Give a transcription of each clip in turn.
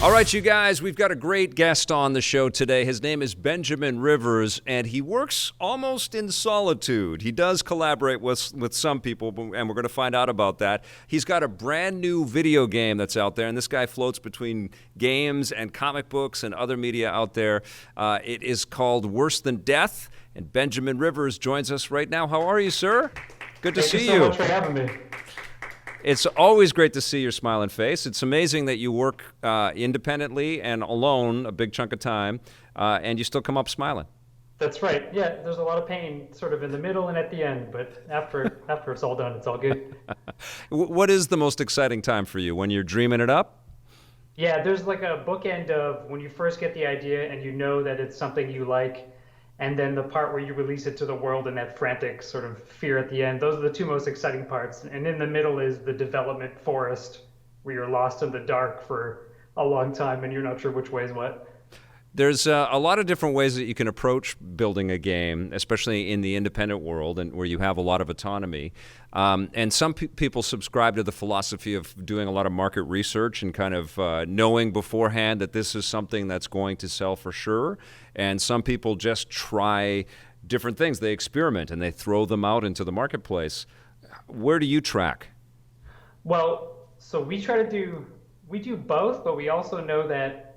All right, you guys, we've got a great guest on the show today. His name is Benjamin Rivers, and he works almost in solitude. He does collaborate with some people, and we're going to find out about that. He's got a brand new video game that's out there, and this guy floats between games and comic books and other media out there. It is called Worse Than Death, and Benjamin Rivers joins us right now. How are you, sir? Good to see you. Thank you so much for having me. It's always great to see your smiling face. It's amazing that you work independently and alone a big chunk of time, and you still come up smiling. That's right. Yeah, there's a lot of pain sort of in the middle and at the end, but after it's all done, it's all good. What is the most exciting time for you? When you're dreaming it up? Yeah, there's like a bookend of when you first get the idea and you know that it's something you like, and then the part where you release it to the world and that frantic sort of fear at the end. Those are the two most exciting parts. And in the middle is the development forest where you're lost in the dark for a long time and you're not sure which way is what. There's a lot of different ways that you can approach building a game, especially in the independent world and where you have a lot of autonomy. And some people subscribe to the philosophy of doing a lot of market research and kind of knowing beforehand that this is something that's going to sell for sure. And some people just try different things. They experiment and they throw them out into the marketplace. Where do you track? Well, so we do both, but we also know that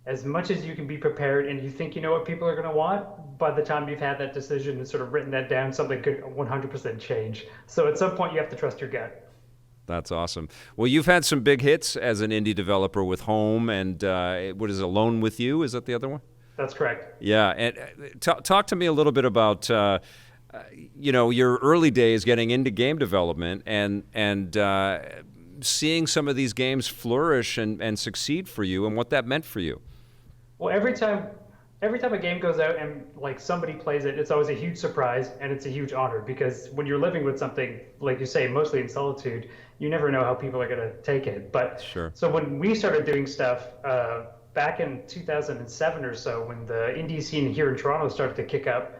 as much as you can be prepared and you think you know what people are going to want, by the time you've had that decision and sort of written that down, something could 100% change. So at some point, you have to trust your gut. That's awesome. Well, you've had some big hits as an indie developer with Home and what is it, Alone With You? Is that the other one? That's correct. Yeah. And talk to me a little bit about your early days getting into game development and seeing some of these games flourish and succeed for you and what that meant for you. Well, every time a game goes out and like somebody plays it, it's always a huge surprise and it's a huge honor because when you're living with something, like you say, mostly in solitude, you never know how people are going to take it. But sure. So when we started doing stuff back in 2007 or so, when the indie scene here in Toronto started to kick up,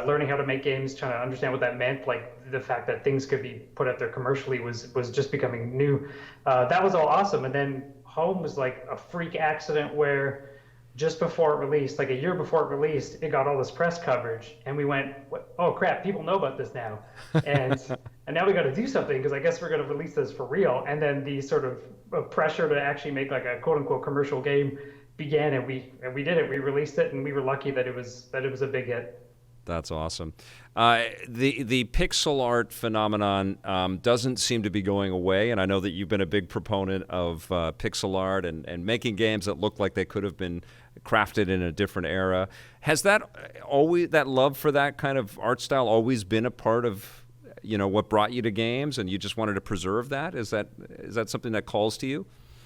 learning how to make games, trying to understand what that meant, like the fact that things could be put out there commercially was just becoming new. That was all awesome. And then Home was like a freak accident where just before it released, like a year before it released, it got all this press coverage, and we went, "Oh crap! People know about this now," and now we got to do something because I guess we're going to release this for real. And then the sort of pressure to actually make like a quote unquote commercial game began, and we did it. We released it, and we were lucky that it was a big hit. That's awesome. The pixel art phenomenon doesn't seem to be going away, and I know that you've been a big proponent of pixel art and making games that look like they could have been crafted in a different era. Has that love for that kind of art style always been a part of what brought you to games, and you just wanted to preserve that? Is that something that calls to you?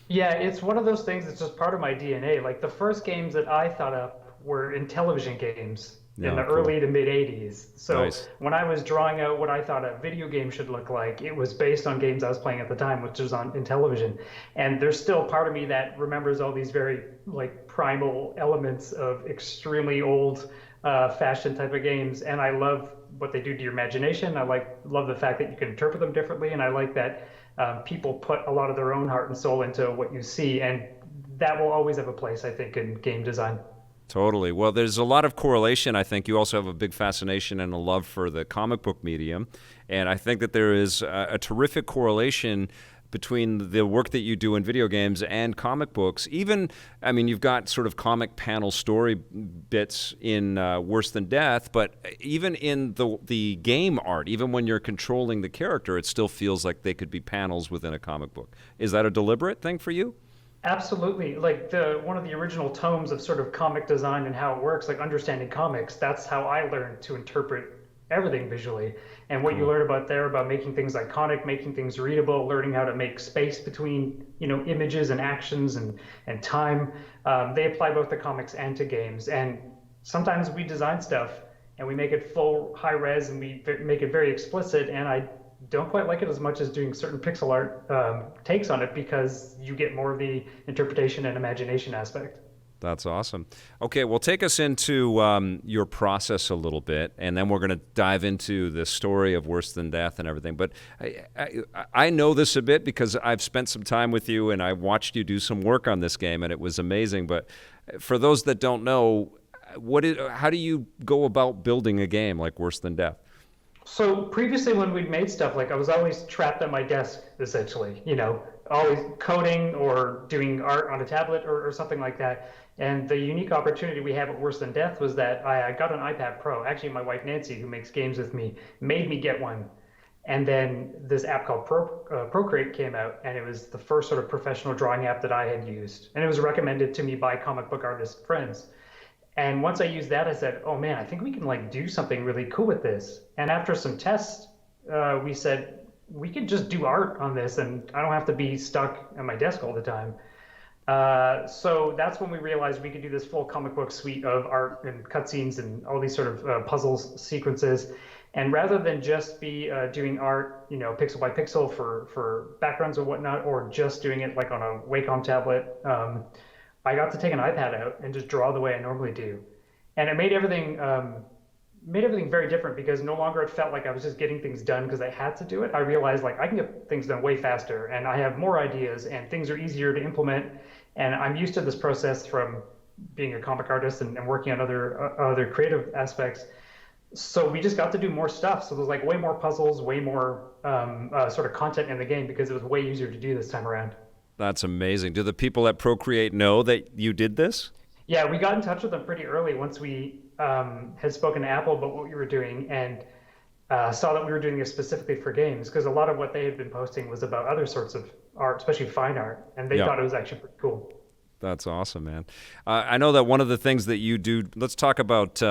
Yeah, it's one of those things that's just part of my DNA. Like the first games that I thought up were in television games. In the early to mid 80s. So nice. When I was drawing out what I thought a video game should look like, it was based on games I was playing at the time, which was in television. And there's still part of me that remembers all these very like primal elements of extremely old fashioned type of games. And I love what they do to your imagination. I love the fact that you can interpret them differently. And I like that people put a lot of their own heart and soul into what you see. And that will always have a place, I think, in game design. Totally. Well, there's a lot of correlation. I think you also have a big fascination and a love for the comic book medium. And I think that there is a terrific correlation between the work that you do in video games and comic books. Even, I mean, you've got sort of comic panel story bits in Worse Than Death, but even in the game art, even when you're controlling the character, it still feels like they could be panels within a comic book. Is that a deliberate thing for you? Absolutely. Like one of the original tomes of sort of comic design and how it works, like understanding comics, that's how I learned to interpret everything visually. And what you learn about making things iconic, making things readable, learning how to make space between, images and actions and time, they apply both to comics and to games. And sometimes we design stuff and we make it full high res and we make it very explicit. And I don't quite like it as much as doing certain pixel art takes on it because you get more of the interpretation and imagination aspect. That's awesome. Okay, well, take us into your process a little bit, and then we're going to dive into the story of Worse Than Death and everything. But I know this a bit because I've spent some time with you, and I watched you do some work on this game, and it was amazing. But for those that don't know, how do you go about building a game like Worse Than Death? So previously, when we'd made stuff, like I was always trapped at my desk, essentially, always coding or doing art on a tablet or something like that. And the unique opportunity we have at Worse Than Death was that I got an iPad Pro. Actually, my wife Nancy, who makes games with me, made me get one. And then this app called Procreate came out, and it was the first sort of professional drawing app that I had used. And it was recommended to me by comic book artist friends. And once I used that, I said, oh man, I think we can like do something really cool with this. And after some tests, we said, we could just do art on this and I don't have to be stuck at my desk all the time. So that's when we realized we could do this full comic book suite of art and cutscenes and all these sort of puzzles, sequences. And rather than just be doing art, pixel by pixel for backgrounds or whatnot, or just doing it like on a Wacom tablet, I got to take an iPad out and just draw the way I normally do. And it made everything very different because no longer it felt like I was just getting things done because I had to do it. I realized like I can get things done way faster and I have more ideas and things are easier to implement. And I'm used to this process from being a comic artist and working on other creative aspects. So we just got to do more stuff. So there's like way more puzzles, way more sort of content in the game because it was way easier to do this time around. That's amazing. Do the people at Procreate know that you did this? Yeah, we got in touch with them pretty early once we had spoken to Apple about what we were doing and saw that we were doing this specifically for games because a lot of what they had been posting was about other sorts of art, especially fine art, and they thought it was actually pretty cool. That's awesome, man. I know that one of the things that you do, let's talk about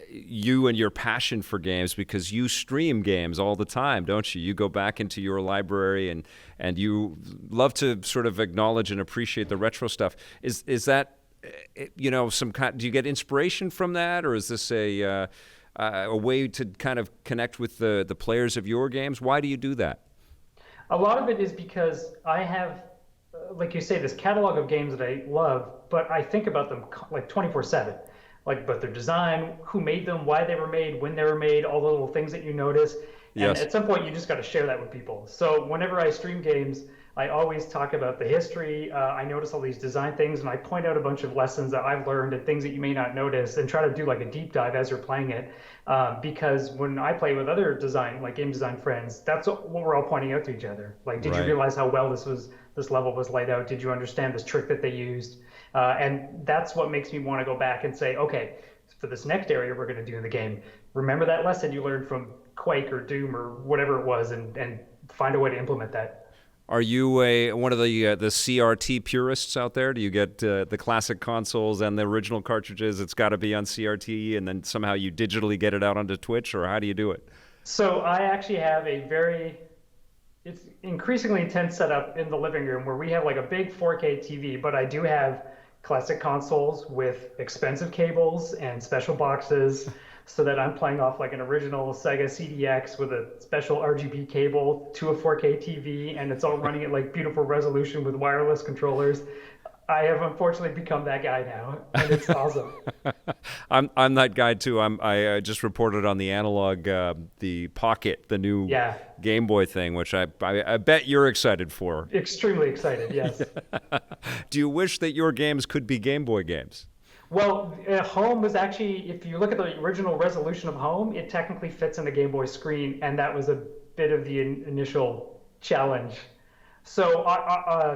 you and your passion for games because you stream games all the time, don't you? You go back into your library and you love to sort of acknowledge and appreciate the retro stuff. Is that, some kind, do you get inspiration from that, or is this a way to kind of connect with the players of your games? Why do you do that? A lot of it is because I have, like you say, this catalog of games that I love, but I think about them like 24/7. Like about their design, who made them, why they were made, when they were made, all the little things that you notice. And at some point, you just got to share that with people. So whenever I stream games, I always talk about the history. I notice all these design things, and I point out a bunch of lessons that I've learned and things that you may not notice, and try to do like a deep dive as you're playing it. Because when I play with other game design friends, that's what we're all pointing out to each other. Like, did you realize how well this level was laid out? Did you understand this trick that they used? And that's what makes me want to go back and say, okay, for this next area we're going to do in the game, remember that lesson you learned from Quake or Doom or whatever it was, and find a way to implement that. Are you one of the CRT purists out there? Do you get the classic consoles and the original cartridges? It's got to be on CRT, and then somehow you digitally get it out onto Twitch, or how do you do it? So I actually have it's increasingly intense setup in the living room where we have like a big 4K TV, but I do have classic consoles with expensive cables and special boxes so that I'm playing off like an original Sega CDX with a special RGB cable to a 4K TV, and it's all running at like beautiful resolution with wireless controllers. I have unfortunately become that guy now, and it's awesome. I'm that guy too. I just reported on the analog, the Pocket, the new Gameboy thing, which I bet you're excited for. Extremely excited, yes. Do you wish that your games could be Game Boy games? Well, Home was actually, if you look at the original resolution of Home, it technically fits in the Game Boy screen, and that was a bit of the initial challenge. So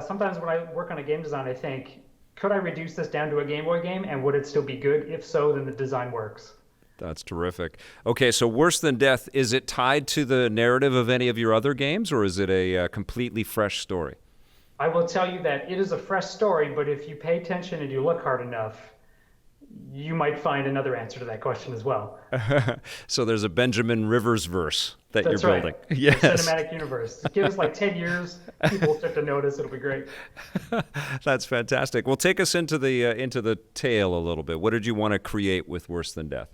sometimes when I work on a game design, I think, could I reduce this down to a Game Boy game, and would it still be good? If so, then the design works. That's terrific. Okay, so Worse Than Death, is it tied to the narrative of any of your other games, or is it a completely fresh story? I will tell you that it is a fresh story, but if you pay attention and you look hard enough, you might find another answer to that question as well. So there's a Benjamin Rivers verse that That's you're building. Right. Yes. The cinematic universe. Give us like 10 years, people will start to notice. It'll be great. That's fantastic. Well, take us into the tale a little bit. What did you want to create with Worse Than Death?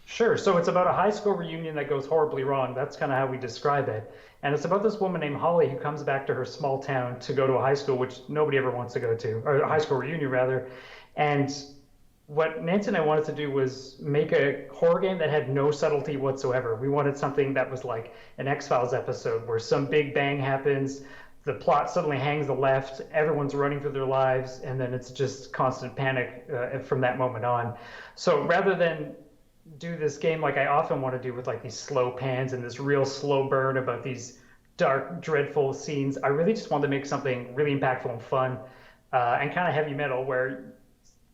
Sure. So it's about a high school reunion that goes horribly wrong. That's kind of how we describe it. And it's about this woman named Holly who comes back to her small town to go to a high school, which nobody ever wants to go to, or a high school reunion rather. And what Nancy and I wanted to do was make a horror game that had no subtlety whatsoever. We wanted something that was like an X-Files episode where some big bang happens, the plot suddenly hangs a left, everyone's running for their lives, and then it's just constant panic from that moment on. So rather than do this game like I often want to do with like these slow pans and this real slow burn about these dark, dreadful scenes, I really just wanted to make something really impactful and fun and kind of heavy metal where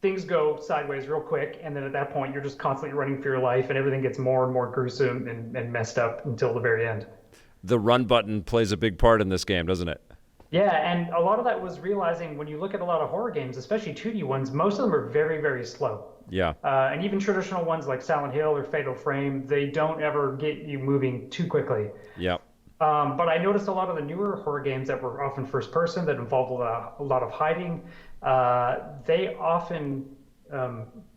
things go sideways real quick, and then at that point you're just constantly running for your life and everything gets more and more gruesome and messed up until the very end. The run button plays a big part in this game, doesn't it? Yeah, and a lot of that was realizing when you look at a lot of horror games, especially 2D ones, most of them are very, very slow. Yeah. And even traditional ones like Silent Hill or Fatal Frame, they don't ever get you moving too quickly. Yeah. But I noticed a lot of the newer horror games that were often first person that involved a lot of hiding, they often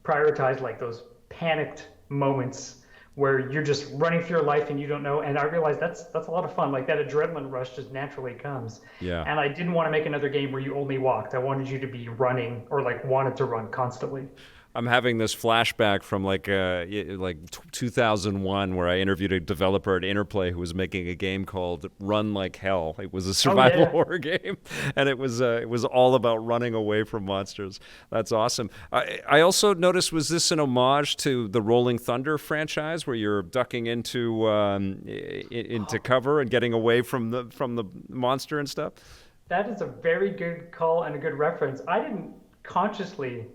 prioritize like those panicked moments where you're just running for your life and you don't know. And I realized that's a lot of fun. Like that adrenaline rush just naturally comes. Yeah. And I didn't want to make another game where you only walked. I wanted you to be running or like wanted to run constantly. I'm having this flashback from like 2001 where I interviewed a developer at Interplay who was making a game called Run Like Hell. It was a survival horror game, and it was all about running away from monsters. That's awesome. I also noticed, was this an homage to the Rolling Thunder franchise where you're ducking into cover and getting away from the monster and stuff? That is a very good call and a good reference. I didn't consciously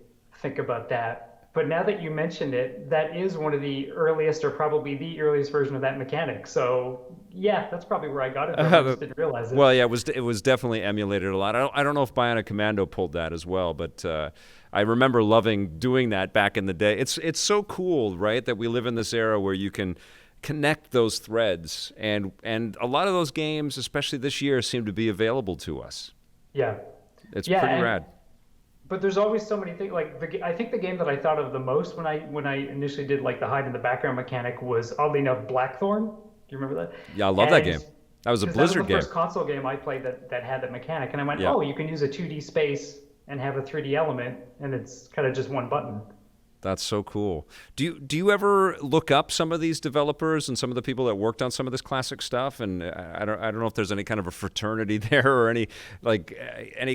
think about that, but now that you mentioned it, that is one of the earliest or probably the earliest version of that mechanic. So yeah, that's probably where I got it from. I just didn't realize it. Well, yeah, it was definitely emulated a lot. I don't know if Bionic Commando pulled that as well, but I remember loving doing that back in the day. It's so cool, right, that we live in this era where you can connect those threads, and a lot of those games, especially this year, seem to be available to us. Yeah, it's pretty rad. But there's always so many things. Like I think the game that I thought of the most when I initially did like the hide in the background mechanic was, oddly enough, Blackthorn. Do you remember that? Yeah, I love that game. That was a Blizzard game. That was the first console game I played that had that mechanic, and I went, oh, you can use a 2D space and have a 3D element, and it's kind of just one button. That's so cool. Do you ever look up some of these developers and some of the people that worked on some of this classic stuff? And I don't know if there's any kind of a fraternity there or any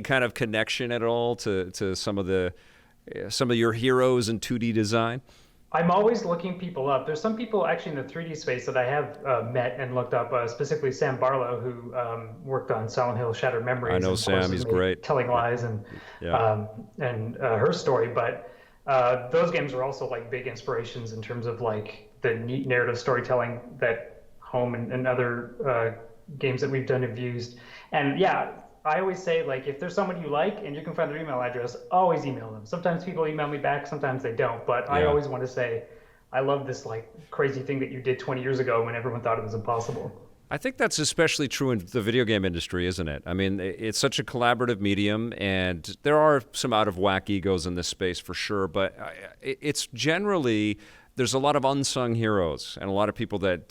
kind of connection at all to some of your heroes in 2D design. I'm always looking people up. There's some people actually in the 3D space that I have met and looked up, specifically Sam Barlow, who worked on Silent Hill Shattered Memories. I know Sam, he's great. Telling Lies and her story, but those games were also like big inspirations in terms of like the neat narrative storytelling that Home and other games that we've done have used. And yeah, I always say, like, if there's someone you like and you can find their email address, always email them. Sometimes people email me back, sometimes they don't. But I always want to say, I love this like crazy thing that you did 20 years ago when everyone thought it was impossible. I think that's especially true in the video game industry, isn't it? I mean, it's such a collaborative medium, and there are some out-of-whack egos in this space for sure, but it's generally, there's a lot of unsung heroes and a lot of people that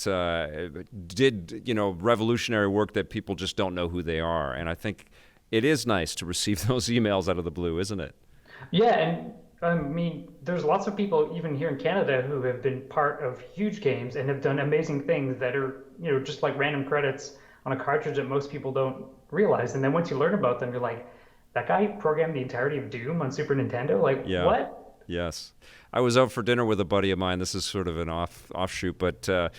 did, revolutionary work that people just don't know who they are. And I think it is nice to receive those emails out of the blue, isn't it? Yeah, and I mean, there's lots of people, even here in Canada, who have been part of huge games and have done amazing things that are, just like random credits on a cartridge that most people don't realize. And then once you learn about them, you're like, that guy programmed the entirety of Doom on Super Nintendo? Like, what? Yes. I was out for dinner with a buddy of mine. This is sort of an offshoot, but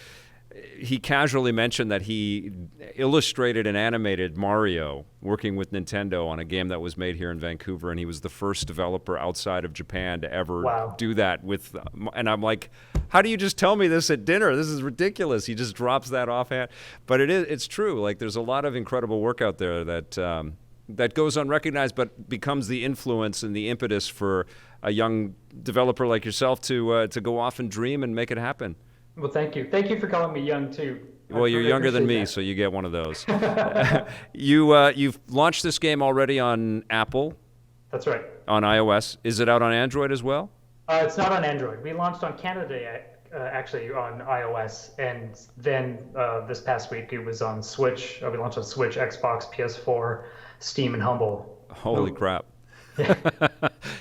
he casually mentioned that he illustrated and animated Mario working with Nintendo on a game that was made here in Vancouver, and he was the first developer outside of Japan to ever do that with. And I'm like, how do you just tell me this at dinner? This is ridiculous. He just drops that offhand. But it's true. Like, there's a lot of incredible work out there that goes unrecognized, but becomes the influence and the impetus for a young developer like yourself to go off and dream and make it happen. Well, thank you. Thank you for calling me young, too. Well, you're younger than me, so you get one of those. You've launched this game already on Apple. That's right. On iOS. Is it out on Android as well? It's not on Android. We launched on Canada, actually, on iOS. And then this past week, it was on Switch. We launched on Switch, Xbox, PS4, Steam, and Humble. Holy crap.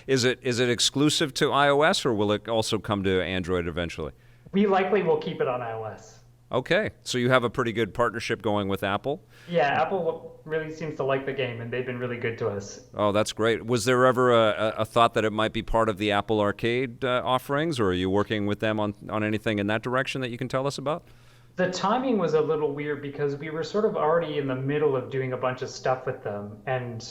Is it exclusive to iOS, or will it also come to Android eventually? We likely will keep it on iOS. Okay, so you have a pretty good partnership going with Apple. Yeah, Apple really seems to like the game, and they've been really good to us. Oh, that's great. Was there ever a thought that it might be part of the Apple Arcade offerings, or are you working with them on anything in that direction that you can tell us about? The timing was a little weird because we were sort of already in the middle of doing a bunch of stuff with them, and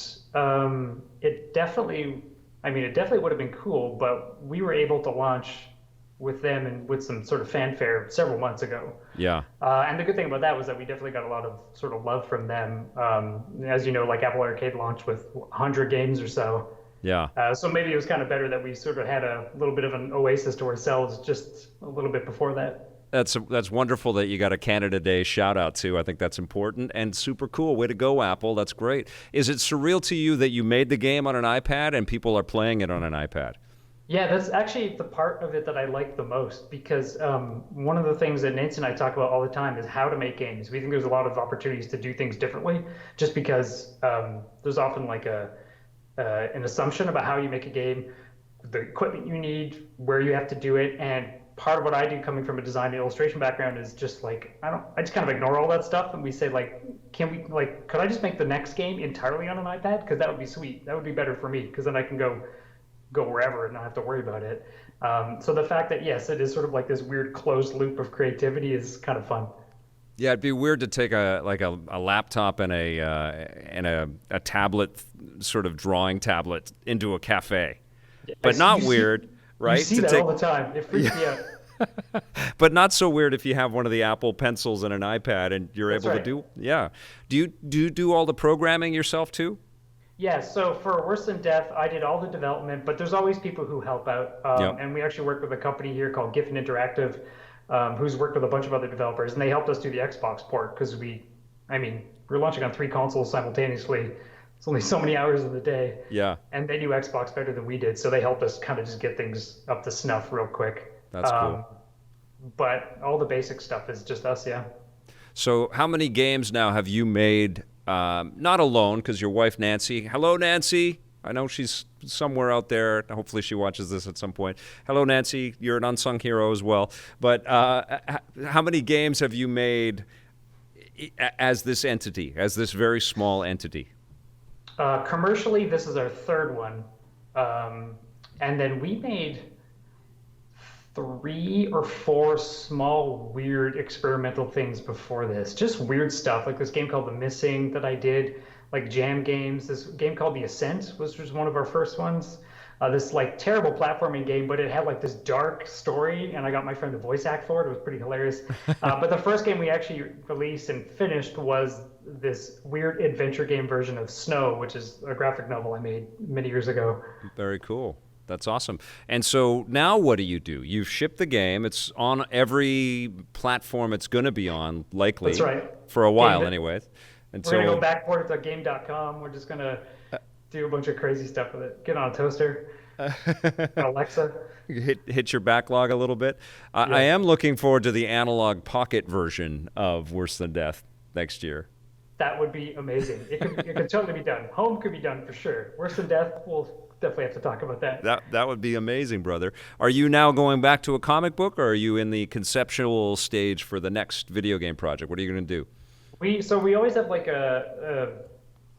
it definitely would have been cool, but we were able to launch with them and with some sort of fanfare several months ago. Yeah. And the good thing about that was that we definitely got a lot of sort of love from them. As you know, like Apple Arcade launched with 100 games or so. Yeah. So maybe it was kind of better that we sort of had a little bit of an oasis to ourselves just a little bit before that. That's wonderful that you got a Canada Day shout out too. I think that's important and super cool. Way to go, Apple. That's great. Is it surreal to you that you made the game on an iPad and people are playing it on an iPad? Yeah, that's actually the part of it that I like the most because one of the things that Nancy and I talk about all the time is how to make games. We think there's a lot of opportunities to do things differently just because there's often like an assumption about how you make a game, the equipment you need, where you have to do it, and part of what I do coming from a design and illustration background is just like I just kind of ignore all that stuff and we say like could I just make the next game entirely on an iPad, because that would be sweet, that would be better for me because then I can go wherever and not have to worry about it. So the fact that yes, it is sort of like this weird closed loop of creativity is kind of fun. Yeah, it'd be weird to take a laptop and a tablet, sort of drawing tablet, into a cafe, but not weird. Right? You see that all the time. It freaks me out. But not so weird if you have one of the Apple Pencils and an iPad and you're That's able right. to do. Yeah. Do you do all the programming yourself too? Yeah, so for Worse Than Death, I did all the development, but there's always people who help out. Yep. And we actually work with a company here called Giffen Interactive, who's worked with a bunch of other developers, and they helped us do the Xbox port because we're launching on 3 consoles simultaneously. It's only so many hours of the day. Yeah. And they knew Xbox better than we did, so they helped us kind of just get things up to snuff real quick. That's cool. But all the basic stuff is just us, yeah. So how many games now have you made, not alone, because your wife, Nancy, hello, Nancy. I know she's somewhere out there. Hopefully she watches this at some point. Hello, Nancy. You're an unsung hero as well. But how many games have you made as this entity, as this very small entity? Commercially, this is our 3rd one. And then we made 3 or 4 small, weird experimental things before this. Just weird stuff, like this game called The Missing that I did, like jam games. This game called The Ascent was one of our first ones. This like terrible platforming game, but it had like this dark story, and I got my friend to voice act for it. It was pretty hilarious. But the first game we actually released and finished was this weird adventure game version of Snow, which is a graphic novel I made many years ago. Very cool. That's awesome. And so now what do? You've shipped the game. It's on every platform it's going to be on, likely. That's right. For a while, anyways. We're going to go backport to game.com. We're just going to do a bunch of crazy stuff with it. Get on a toaster, Alexa. Hit your backlog a little bit. Yeah. I am looking forward to the analog pocket version of Worse Than Death next year. That would be amazing. It could totally be done. Home could be done for sure. Worse Than Death, we'll definitely have to talk about that. That would be amazing, brother. Are you now going back to a comic book, or are you in the conceptual stage for the next video game project? What are you going to do? We always have like a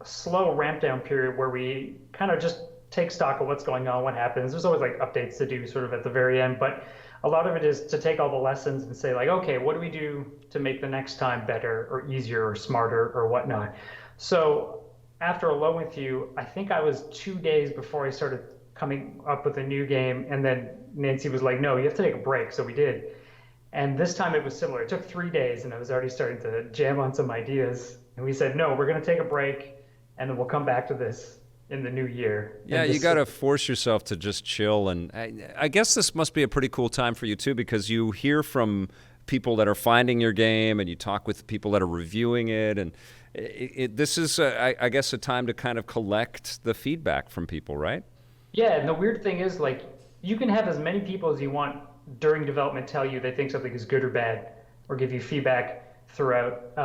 slow ramp down period where we kind of just take stock of what's going on, what happens. There's always like updates to do sort of at the very end, but a lot of it is to take all the lessons and say like, okay, what do we do to make the next time better or easier or smarter or whatnot? So after Alone With You, I think I was 2 days before I started coming up with a new game, and then Nancy was like, no, you have to take a break. So we did. And this time it was similar. It took 3 days and I was already starting to jam on some ideas. And we said, no, we're going to take a break and then we'll come back to this in the new year. Yeah, you got to force yourself to just chill. And I guess this must be a pretty cool time for you too, because you hear from people that are finding your game and you talk with people that are reviewing it. And this is, I guess, a time to kind of collect the feedback from people, right? Yeah, and the weird thing is, like, you can have as many people as you want during development tell you they think something is good or bad or give you feedback. throughout,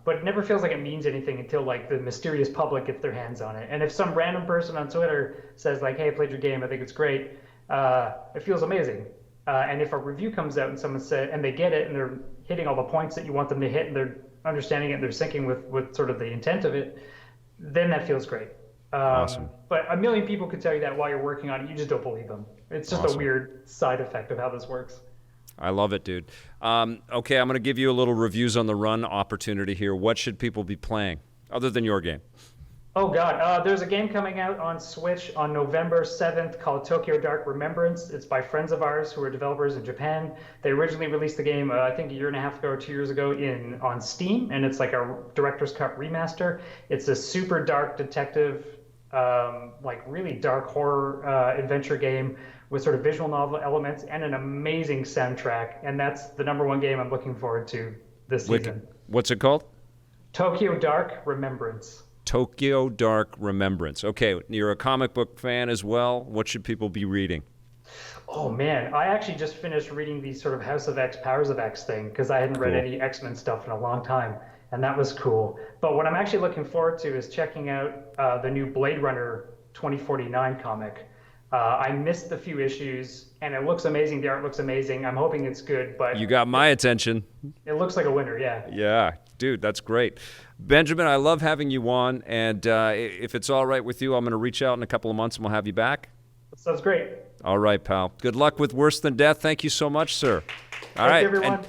but it never feels like it means anything until like the mysterious public gets their hands on it. And if some random person on Twitter says like, "Hey, I played your game, I think it's great," it feels amazing. And if a review comes out and someone said, and they get it and they're hitting all the points that you want them to hit and they're understanding it and they're syncing with sort of the intent of it, then that feels great. Awesome. But a million people could tell you that while you're working on it, you just don't believe them. It's just a weird side effect of how this works. I love it, dude. Okay, I'm going to give you a little reviews on the run opportunity here. What should people be playing other than your game? Oh God, there's a game coming out on Switch on November 7th called Tokyo Dark Remembrance. It's by friends of ours who are developers in Japan. They originally released the game, I think a year and a half ago or 2 years ago on Steam, and it's like a director's cut remaster. It's a super dark detective, like really dark horror adventure game with sort of visual novel elements and an amazing soundtrack. And that's the #1 game I'm looking forward to this season. What's it called? Tokyo Dark Remembrance. Tokyo Dark Remembrance. Okay, you're a comic book fan as well. What should people be reading? Oh man, I actually just finished reading the sort of House of X, Powers of X thing because I hadn't read any X-Men stuff in a long time, and that was cool. But what I'm actually looking forward to is checking out the new Blade Runner 2049 comic. I missed a few issues, and it looks amazing. The art looks amazing. I'm hoping it's good, but you got my attention. It looks like a winner, yeah. Yeah, dude, that's great. Benjamin, I love having you on, and if it's all right with you, I'm going to reach out in a couple of months, and we'll have you back. Sounds great. All right, pal. Good luck with Worse Than Death. Thank you so much, sir. All Thank right, you, everyone.